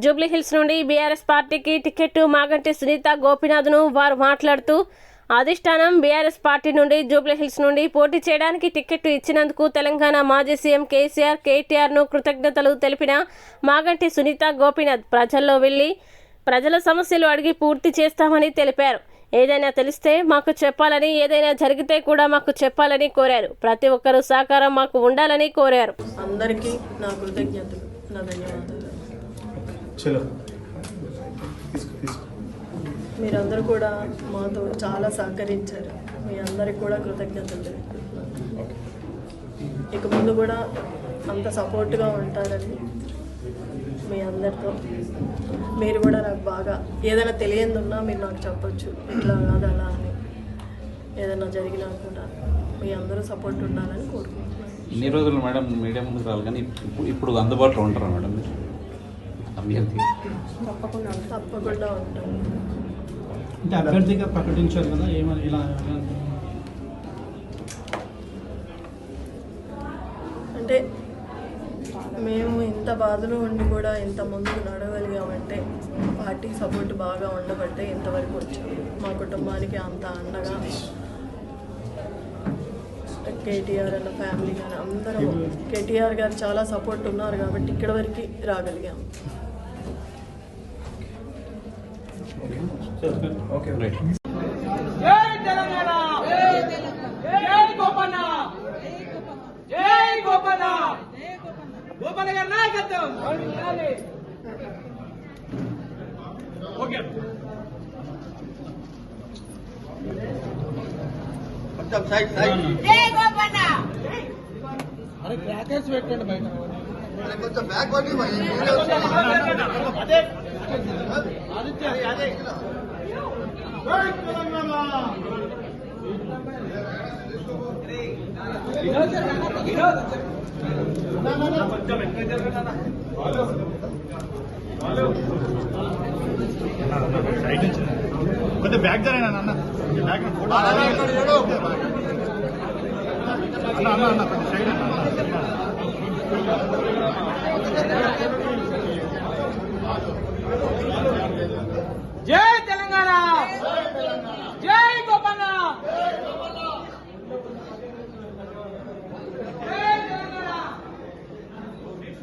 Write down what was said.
జూబ్లీహిల్స్ నుండి బీఆర్ఎస్ పార్టీకి టికెట్ మాగంటి సునీత గోపీనాథ్ను వారు మాట్లాడుతూ అధిష్టానం బీఆర్ఎస్ పార్టీ నుండి జూబ్లీహిల్స్ నుండి పోటీ చేయడానికి టికెట్ ఇచ్చినందుకు తెలంగాణ మాజీ సీఎం కేసీఆర్ను కృతజ్ఞతలు తెలిపిన మాగంటి సునీత గోపీనాథ్ ప్రజల్లో వెళ్లి ప్రజల సమస్యలు అడిగి పూర్తి చేస్తామని తెలిపారు. ఏదైనా తెలిస్తే మాకు చెప్పాలని, ఏదైనా జరిగితే కూడా మాకు చెప్పాలని కోరారు. ప్రతి ఒక్కరూ సహకారం మాకు ఉండాలని కోరారు. అందరికీ నా కృతజ్ఞతలు, నా ధన్యవాదాలు. మీరందరూ కూడా మాతో చాలా సహకరించారు. మీ అందరికి కూడా కృతజ్ఞతలు. ఇక ముందు కూడా అంత సపోర్ట్గా ఉంటారని మీ అందరితో. మీరు కూడా నాకు బాగా ఏదైనా తెలియదు ఉన్నా మీరు నాకు చెప్పొచ్చు, ఇట్లా కాదు అలా అని. ఏదైనా జరిగినా కూడా మీ అందరూ సపోర్ట్ ఉండాలని కోరుకుంటున్నాను. ఇన్ని రోజులు మేడం మీడియా ముందుకు రావాలి, కానీ ఇప్పుడు అందుబాటులో ఉంటారా మేడం మీరు అభ్యర్థి? తప్పకుండా ఉంటాను. అంటే అభ్యర్థిగా ప్రకటించారు కదా, ఏమని ఇలా అంటే మేము ఇంత బాధలో ఉండి కూడా ఇంత ముందుకు నడవగలిగామంటే పార్టీ సపోర్ట్ బాగా ఉండబట్టే ఇంతవరకు వచ్చాము. మా కుటుంబానికి అంత అండగా కేటీఆర్ అన్న ఫ్యామిలీ కానీ అందరం, కేటీఆర్ గారు చాలా సపోర్ట్ ఉన్నారు కాబట్టి ఇక్కడ వరకు రాగలిగాము. Okay right. జై తెలంగాణ, జై గోపన్న, జై గోపన్న, గోపన్న గారి నాయకత్వం. ఓకే జై గోపన్న. అరే క్రాకర్స్ పెట్టండి బయట. కొంచెం బ్యాక్ పడి కొంచెం బ్యాక్ జరైనా అన్న, బ్యాక్ ఫోటో అన్న అన్న కొంచెం సైడ్ అన్న.